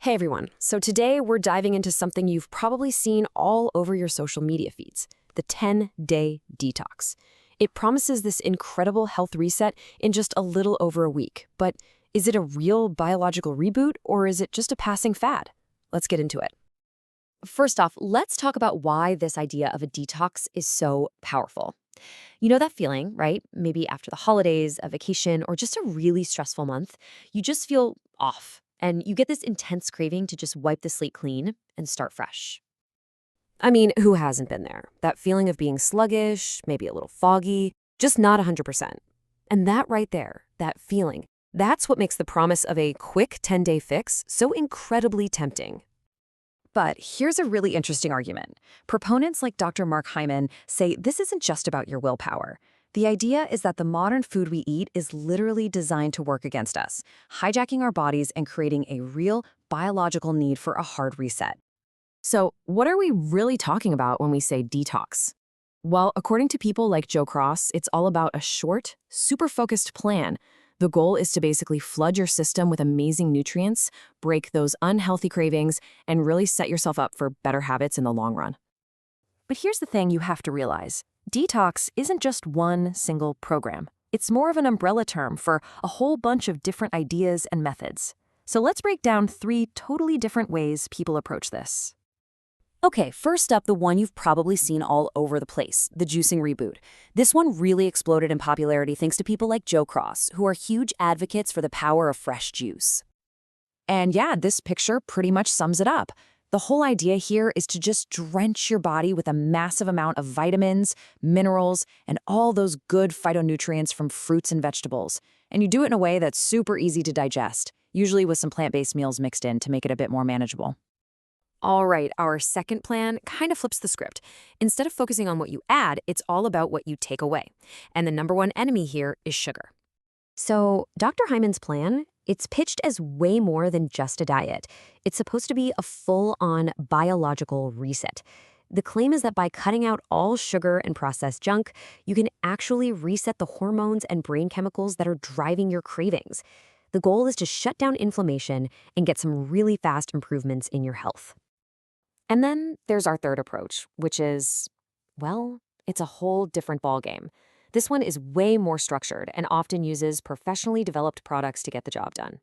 Hey everyone, so today we're diving into something you've probably seen all over your social media feeds, the 10-day detox. It promises this incredible health reset in just a little over a week, but is it a real biological reboot or is it just a passing fad? Let's get into it. First off, let's talk about why this idea of a detox is so powerful. You know that feeling, right? Maybe after the holidays, a vacation, or just a really stressful month, you just feel off. And you get this intense craving to just wipe the slate clean and start fresh. I mean, who hasn't been there? That feeling of being sluggish, maybe a little foggy, just not 100%. And that right there, that feeling, that's what makes the promise of a quick 10-day fix so incredibly tempting. But here's a really interesting argument. Proponents like Dr. Mark Hyman say this isn't just about your willpower. The idea is that the modern food we eat is literally designed to work against us, hijacking our bodies and creating a real biological need for a hard reset. So, what are we really talking about when we say detox? Well, according to people like Joe Cross, it's all about a short, super focused plan. The goal is to basically flood your system with amazing nutrients, break those unhealthy cravings, and really set yourself up for better habits in the long run. But here's the thing you have to realize. Detox isn't just one single program. It's more of an umbrella term for a whole bunch of different ideas and methods. So let's break down 3 totally different ways people approach this. Okay, first up, the one you've probably seen all over the place, the juicing reboot. This one really exploded in popularity thanks to people like Joe Cross, who are huge advocates for the power of fresh juice. And yeah, this picture pretty much sums it up. The whole idea here is to just drench your body with a massive amount of vitamins, minerals, and all those good phytonutrients from fruits and vegetables. And you do it in a way that's super easy to digest, usually with some plant-based meals mixed in to make it a bit more manageable. All right, our second plan kind of flips the script. Instead of focusing on what you add, it's all about what you take away. And the number one enemy here is sugar. So, Dr. Hyman's plan, it's pitched as way more than just a diet. It's supposed to be a full-on biological reset. The claim is that by cutting out all sugar and processed junk, you can actually reset the hormones and brain chemicals that are driving your cravings. The goal is to shut down inflammation and get some really fast improvements in your health. And then there's our third approach, which is, well, it's a whole different ballgame. This one is way more structured and often uses professionally developed products to get the job done.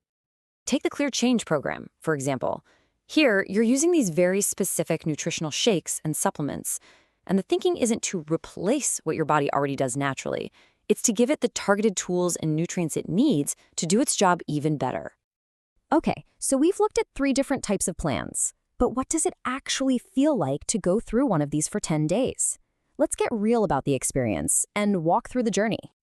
Take the Clear Change program, for example. Here, you're using these very specific nutritional shakes and supplements. And the thinking isn't to replace what your body already does naturally. It's to give it the targeted tools and nutrients it needs to do its job even better. Okay, so we've looked at 3 different types of plans. But what does it actually feel like to go through one of these for 10 days? Let's get real about the experience and walk through the journey.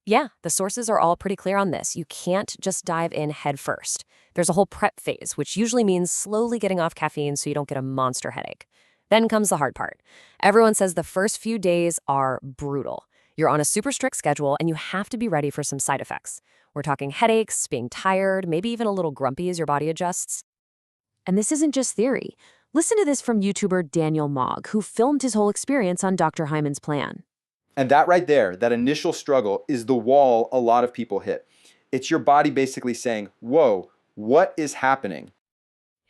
Yeah, the sources are all pretty clear on this. You can't just dive in head first. There's a whole prep phase, which usually means slowly getting off caffeine so you don't get a monster headache. Then comes the hard part. Everyone says the first few days are brutal. You're on a super strict schedule and you have to be ready for some side effects. We're talking headaches, being tired, maybe even a little grumpy as your body adjusts. And this isn't just theory. Listen to this from YouTuber Daniel Mogg, who filmed his whole experience on Dr. Hyman's plan. And that right there, that initial struggle is the wall a lot of people hit. It's your body basically saying, whoa, what is happening?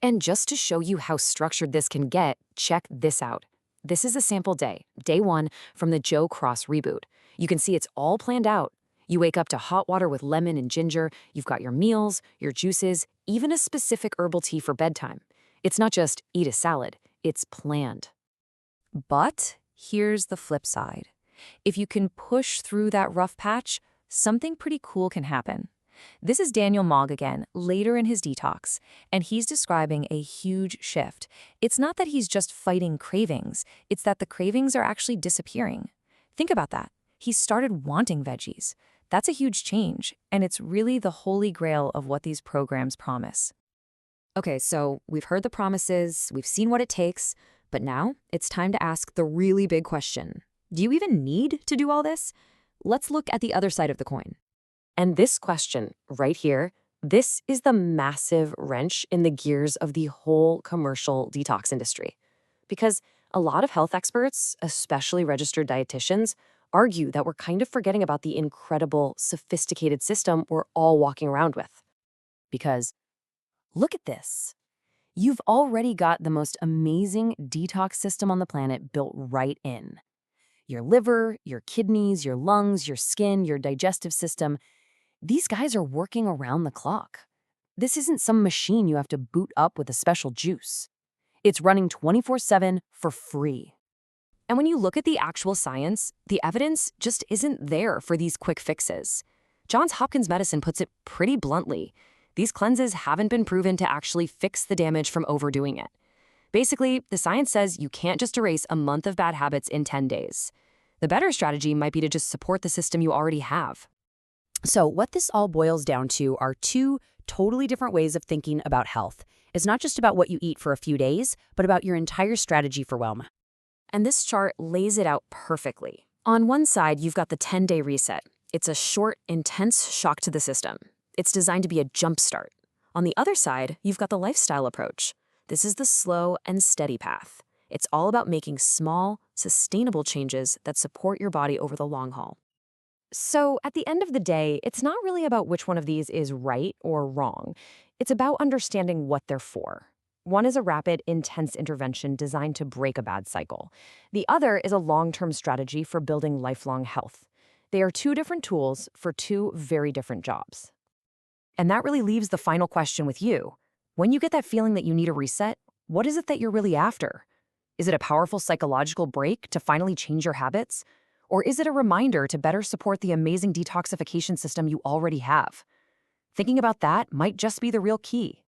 And just to show you how structured this can get, check this out. This is a sample day, day 1 from the Joe Cross reboot. You can see it's all planned out. You wake up to hot water with lemon and ginger, you've got your meals, your juices, even a specific herbal tea for bedtime. It's not just eat a salad, it's planned. But here's the flip side. If you can push through that rough patch, something pretty cool can happen. This is Daniel Mogg again, later in his detox, and he's describing a huge shift. It's not that he's just fighting cravings, it's that the cravings are actually disappearing. Think about that. He started wanting veggies. That's a huge change, and it's really the holy grail of what these programs promise. Okay, so we've heard the promises, we've seen what it takes, but now it's time to ask the really big question. Do you even need to do all this? Let's look at the other side of the coin. And this question right here, this is the massive wrench in the gears of the whole commercial detox industry. Because a lot of health experts, especially registered dietitians, argue that we're kind of forgetting about the incredible, sophisticated system we're all walking around with. Because look at this. you've already got the most amazing detox system on the planet built right in. Your liver, your kidneys, your lungs, your skin, your digestive system, these guys are working around the clock. This isn't some machine you have to boot up with a special juice. It's running 24/7 for free. And when you look at the actual science, the evidence just isn't there for these quick fixes. Johns Hopkins Medicine puts it pretty bluntly. These cleanses haven't been proven to actually fix the damage from overdoing it. Basically, the science says you can't just erase a month of bad habits in 10 days. The better strategy might be to just support the system you already have. So what this all boils down to are two totally different ways of thinking about health. It's not just about what you eat for a few days, but about your entire strategy for wellness. And this chart lays it out perfectly. On one side, you've got the 10-day reset. It's a short, intense shock to the system. It's designed to be a jump start. On the other side, you've got the lifestyle approach. This is the slow and steady path. It's all about making small, sustainable changes that support your body over the long haul. So at the end of the day, it's not really about which one of these is right or wrong. It's about understanding what they're for. One is a rapid, intense intervention designed to break a bad cycle. The other is a long-term strategy for building lifelong health. They are two different tools for two very different jobs. And that really leaves the final question with you. When you get that feeling that you need a reset, what is it that you're really after? Is it a powerful psychological break to finally change your habits? Or is it a reminder to better support the amazing detoxification system you already have? Thinking about that might just be the real key.